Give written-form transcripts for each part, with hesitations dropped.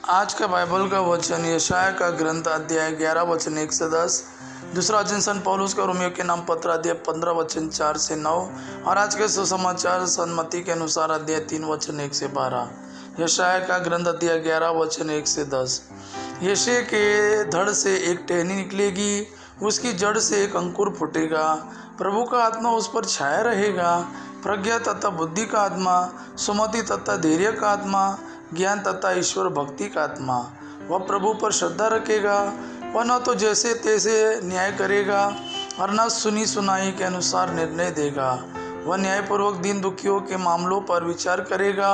आज का बाइबल का वचन यशाया का ग्रंथ अध्याय 11 वचन 1 से 10। दूसरा वचन संत पौलुस का रोमियो के नाम पत्र अध्याय 15 वचन 4 से 9। और आज के सुसमाचार संत मत्ती के अनुसार अध्याय 3 वचन 1 से 12। यशाया का ग्रंथ अध्याय 11 वचन 1 से 10। यशे के धड़ से एक टहनी निकलेगी, उसकी जड़ से एक अंकुर फूटेगा। प्रभु का आत्मा उस पर छाया रहेगा, प्रज्ञा तथा बुद्धि का आत्मा, सुमति तथा धैर्य का आत्मा, ज्ञान तथा ईश्वर भक्ति का आत्मा। वह प्रभु पर श्रद्धा रखेगा। वह न तो जैसे तैसे न्याय करेगा और न सुनी सुनाई के अनुसार निर्णय देगा। वह न्यायपूर्वक दीन दुखियों के मामलों पर विचार करेगा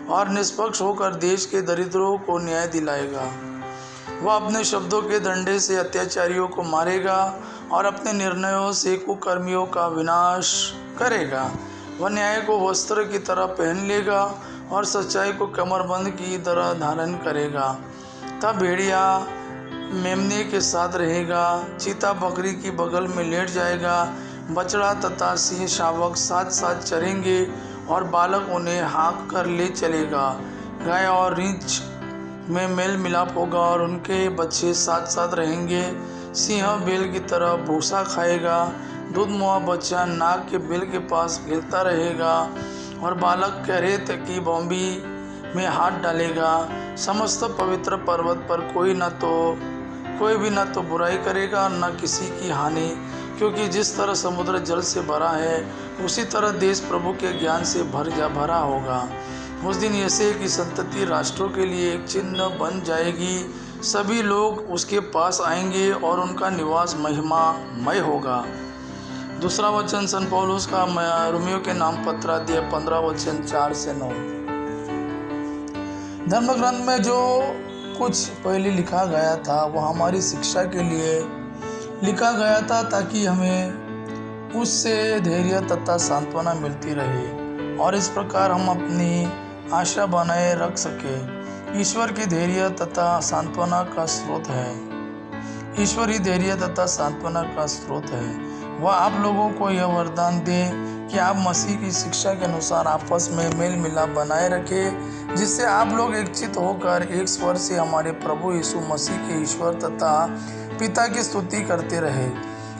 और निष्पक्ष होकर देश के दरिद्रों को न्याय दिलाएगा। वह अपने शब्दों के डंडे से अत्याचारियों को मारेगा और अपने निर्णयों से कुकर्मियों का विनाश करेगा। वह न्याय को वस्त्र की तरह पहन लेगा और सच्चाई को कमरबंद की तरह धारण करेगा। तब भेड़िया मेमने के साथ रहेगा, चीता बकरी की बगल में लेट जाएगा। बछड़ा तथा सिंह शावक साथ साथ चरेंगे और बालक उन्हें हाँक कर ले चलेगा। गाय और रीछ में मेल मिलाप होगा और उनके बच्चे साथ साथ रहेंगे। सिंह बेल की तरह भूसा खाएगा, दूध मुआ बच्चा नाग के बिल के पास खेलता रहेगा और बालक करेत की बॉम्बी में हाथ डालेगा। समस्त पवित्र पर्वत पर कोई भी न तो बुराई करेगा और न किसी की हानि, क्योंकि जिस तरह समुद्र जल से भरा है उसी तरह देश प्रभु के ज्ञान से भरा होगा। उस दिन यशे की संतति राष्ट्रों के लिए एक चिन्ह बन जाएगी। सभी लोग उसके पास आएंगे और उनका निवास महिमामय होगा। दूसरा वचन संत पौलुस का रोमियो के नाम पत्र अध्याय 15 वचन 4 से 9। धर्म ग्रंथ में जो कुछ पहले लिखा गया था वह हमारी शिक्षा के लिए लिखा गया था, ताकि हमें उससे धैर्य तथा सांत्वना मिलती रहे और इस प्रकार हम अपनी आशा बनाए रख सके। ईश्वर की धैर्य तथा सांत्वना का स्रोत है। ईश्वर ही धैर्य तथा सांत्वना का स्रोत है। वह आप लोगों को यह वरदान दे कि आप मसीह की शिक्षा के अनुसार आपस में मेल मिलाप बनाए रखें, जिससे आप लोग एकचित होकर एक स्वर से हमारे प्रभु यीशु मसीह के ईश्वर तथा पिता की स्तुति करते रहे।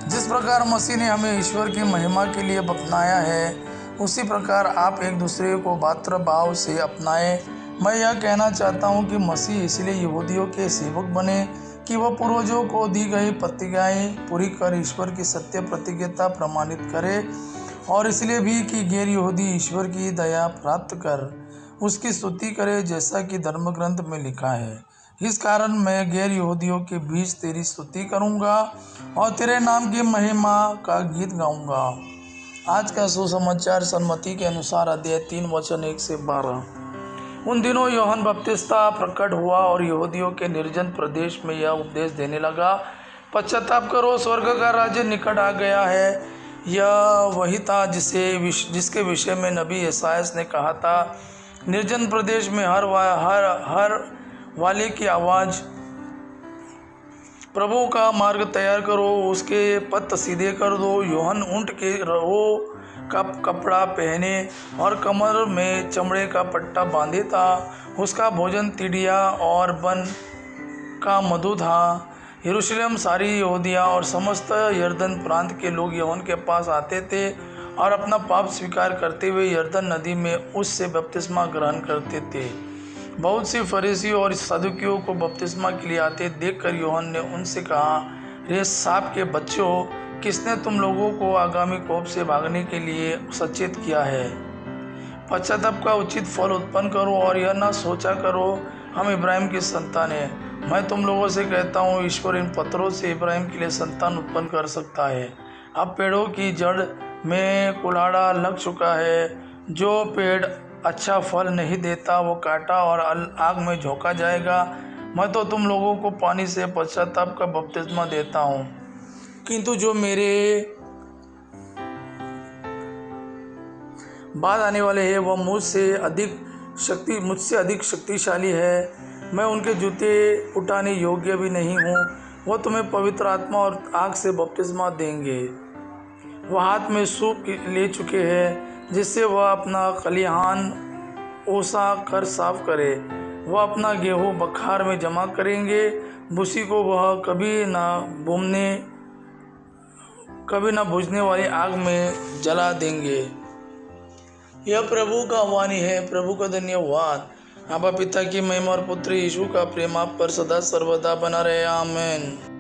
जिस प्रकार मसीह ने हमें ईश्वर की महिमा के लिए अपनाया है, उसी प्रकार आप एक दूसरे को भातृभाव से अपनाएं। मैं यह कहना चाहता हूँ कि मसीह इसलिए यहूदियों के सेवक बने कि वह पूर्वजों को दी गई प्रतिज्ञाएं पूरी कर ईश्वर की सत्य प्रतिज्ञता प्रमाणित करे, और इसलिए भी कि गैर यहूदी ईश्वर की दया प्राप्त कर उसकी स्तुति करे, जैसा कि धर्म ग्रंथ में लिखा है। इस कारण मैं गैर यहूदियों के बीच तेरी स्तुति करूँगा और तेरे नाम की महिमा का गीत गाऊँगा। आज का सुसमाचार संत मत्ती के अनुसार अध्याय 3 वचन 1 से 12। उन दिनों यूहन्ना बपतिस्ता प्रकट हुआ और यहूदियों के निर्जन प्रदेश में यह उपदेश देने लगा, पश्चाताप करो, स्वर्ग का राज्य निकट आ गया है। यह वही था जिसके विषय में नबी यशायाह ने कहा था, निर्जन प्रदेश में हर वाले की आवाज़, प्रभु का मार्ग तैयार करो, उसके पथ सीधे कर दो। यूहन्ना ऊँट के रहो का कपड़ा पहने और कमर में चमड़े का पट्टा बांधे था। उसका भोजन तिड़िया और वन का मधु था। यरूशलेम, सारी यहूदिया और समस्त यरदन प्रांत के लोग यूहन्ना के पास आते थे और अपना पाप स्वीकार करते हुए यरदन नदी में उससे बपतिस्मा ग्रहण करते थे। बहुत सी फरीसी और सदुकियों को बपतिस्मा के लिए आते देखकर यूहन्ना ने उनसे कहा, रे सांप के बच्चों, किसने तुम लोगों को आगामी कोप से भागने के लिए सचेत किया है? पश्चाताप का उचित फल उत्पन्न करो और यह न सोचा करो हम इब्राहिम की संतान हैं। मैं तुम लोगों से कहता हूँ, ईश्वर इन पत्थरों से इब्राहिम के लिए संतान उत्पन्न कर सकता है। अब पेड़ों की जड़ में कुल्हाड़ा लग चुका है। जो पेड़ अच्छा फल नहीं देता वो काटा और आग में झोंका जाएगा। मैं तो तुम लोगों को पानी से पश्चाताप का बपतिस्मा देता हूँ, किंतु जो मेरे बाद आने वाले हैं वह मुझसे अधिक शक्तिशाली है। मैं उनके जूते उठाने योग्य भी नहीं हूँ। वह तुम्हें पवित्र आत्मा और आग से बपतिस्मा देंगे। वह हाथ में सूप ले चुके हैं, जिससे वह अपना खलिहान ओसा कर साफ करे। वह अपना गेहूँ बखार में जमा करेंगे, भूसी को वह कभी न बुझने वाली आग में जला देंगे। यह प्रभु का वाणी है। प्रभु का धन्यवाद। आबा पिता की महिमा और पुत्र यीशु का प्रेम आप पर सदा सर्वदा बना रहे। आमीन।